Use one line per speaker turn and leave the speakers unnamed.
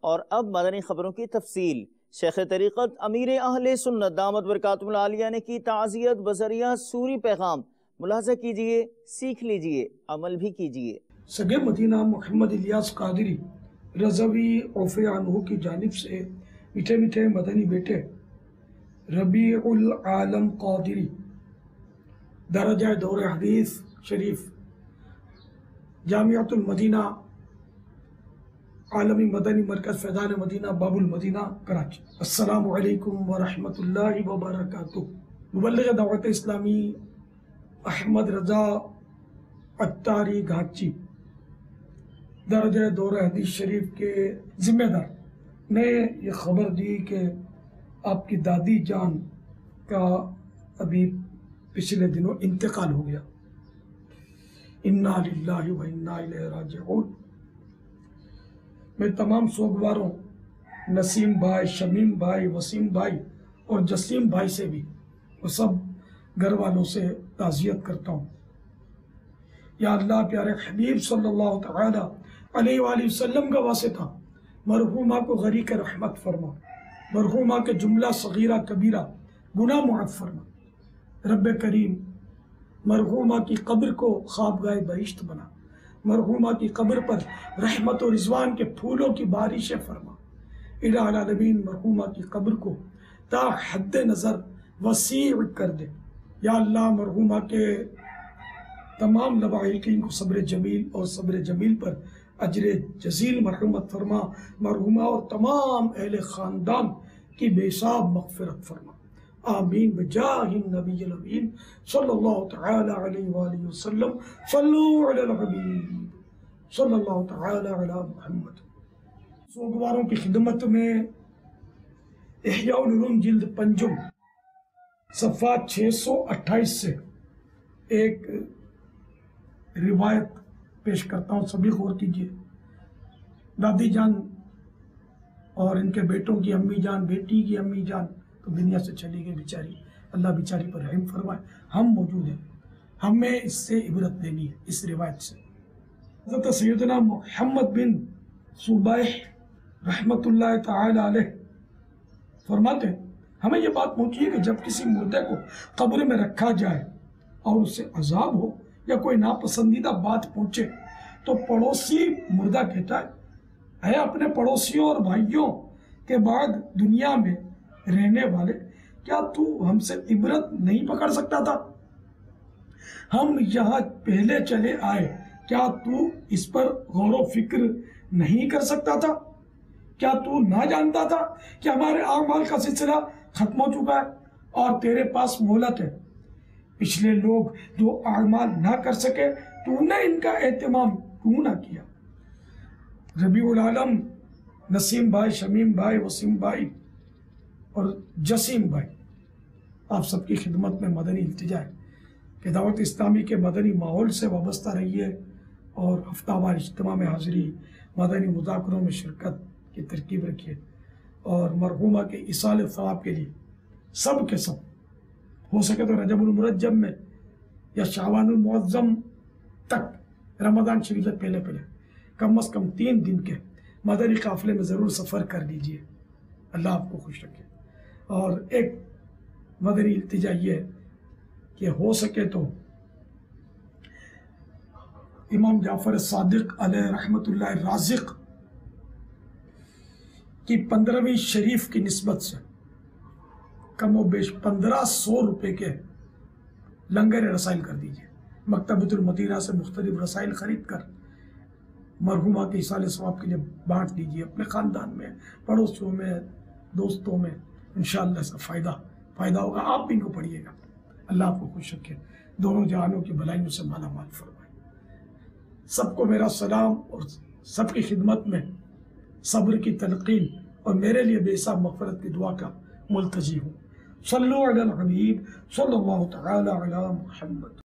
اور اب مدنی خبروں کی تفصیل۔ شیخ طریقت امیر اہل سنت دامت برکاتہ العالیہ نے کی تعزیت بذریعہ سوری پیغام۔ ملاحظہ کیجئے، سیکھ لیجئے، عمل بھی کیجئے۔
سگے مدینہ محمد الیاس قادری رضوی عفو عنہ کی جانب سے میٹھے میٹھے مدنی بیٹے ربیع العالم قادری درجہ دور حدیث شریف جامعۃ المدینہ عالمی مدنی مرکز فیضان مدینہ باب المدینہ کراچی۔ السلام علیکم ورحمۃ اللہ وبرکاتہ۔ مبلغ دعوت اسلامی احمد رضا عطاری گھاچی درجہ دور حدیث شریف کے ذمہ دار نے یہ خبر دی کہ آپ کی دادی جان کا ابھی پچھلے دنوں انتقال ہو گیا۔ انا للہ و انا الیہ راجعون۔ میں تمام سوگواروں نسیم بھائی، شمیم بھائی، وسیم بھائی اور جسیم بھائی سے بھی اور سب گھر والوں سے تعزیت کرتا ہوں۔ یا اللہ پیارے حبیب صلی اللہ تعالی علیہ وآلہ وسلم کا واسطہ مرحومہ کو غریق رحمت فرما، مرحومہ کے جملہ صغیرہ کبیرہ گناہ معاف فرما۔ رب کریم مرحومہ کی قبر کو خوابگاہ بہشت بنا، مرحومہ کی قبر پر رحمت و رضوان کے پھولوں کی بارشیں فرما۔ الہ العالمین مرحومہ کی قبر کو تا حد نظر وسیع کر دے۔ یا اللہ مرحومہ کے تمام لواحقین کو صبر جمیل اور صبر جمیل پر اجر جزیل مرحمت فرما، مرحومہ اور تمام اہل خاندان کی بے حساب مغفرت فرما۔ آمین بجاہ النبی الامین صلی اللہ تعالی علیہ وآلہ وسلم۔ صلو علی الحبیب صلی اللہ تعالی علی محمد۔ سوگواروں کی خدمت میں احیاء العلوم جلد پنجم صفحہ 628 سے ایک روایت پیش کرتا ہوں، سبھی غور کیجئے۔ دادی جان اور ان کے بیٹوں کی امی جان، بیٹی کی امی جان تو دنیا سے چلی گئی بیچاری، اللہ بیچاری پر رحم فرمائے۔ ہم موجود ہیں، ہمیں اس سے عبرت لینی ہے، اس روایت سے۔ حضرت سیدنا محمد بن صبیح رحمت اللہ تعالی علیہ فرماتے ہیں ہمیں یہ بات پہنچی ہے کہ جب کسی مردے کو قبر میں رکھا جائے اور اسے عذاب ہو یا کوئی ناپسندیدہ بات پہنچے تو پڑوسی مردہ کہتا ہے، اے اپنے پڑوسیوں اور بھائیوں کے بعد دنیا میں رہنے والے، کیا تو ہم سے عبرت نہیں پکڑ سکتا تھا؟ ہم یہاں پہلے چلے آئے، کیا تو اس پر غور و فکر نہیں کر سکتا تھا؟ کیا تو نہ جانتا تھا کہ ہمارے اعمال کا سلسلہ ختم ہو چکا ہے اور تیرے پاس مہلت ہے؟ پچھلے لوگ جو اعمال نہ کر سکے تو نے ان کا اہتمام کیوں نہ کیا؟ ربیع العالم نسیم بھائی، شمیم بھائی، وسیم بھائی اور جسیم بھائی، آپ سب کی خدمت میں مدنی التجا ہے کہ دعوت اسلامی کے مدنی ماحول سے وابستہ رہیے اور ہفتہ وار اجتماع میں حاضری، مدنی مذاکروں میں شرکت کی ترکیب رکھیے اور مرحومہ کے ایصال ثواب کے لیے سب کے سب ہو سکے تو رجب المرجب میں یا شعبان المعظم تک رمضان شریف سے پہلے کم از کم 3 دن کے مدنی قافلے میں ضرور سفر کر لیجئے۔ اللہ آپ کو خوش رکھے۔ اور ایک مدنی التجا یہ ہے کہ ہو سکے تو امام جعفر صادق علیہ رحمت اللہ رازق کی 15ویں شریف کی نسبت سے کم و بیش 1500 روپے کے لنگر رسائل کر دیجئے۔ مکتبۃ المدینہ سے مختلف رسائل خرید کر مرحومہ کے ایصال ثواب کے لیے بانٹ دیجئے، اپنے خاندان میں، پڑوسیوں میں، دوستوں میں۔ انشاءاللہ اس کا فائدہ ہوگا، آپ بھی ان کو پڑھیے گا۔ اللہ آپ کو خوش رکھے، دونوں جہانوں کی بھلائیوں سے مالا مال فرمائے۔ سب کو میرا سلام اور سب کی خدمت میں صبر کی تلقین اور میرے لیے بے حساب مغفرت کی دعا کا ملتجی ہوں۔ صلو علی الحبیب صلی اللہ تعالی علی محمد۔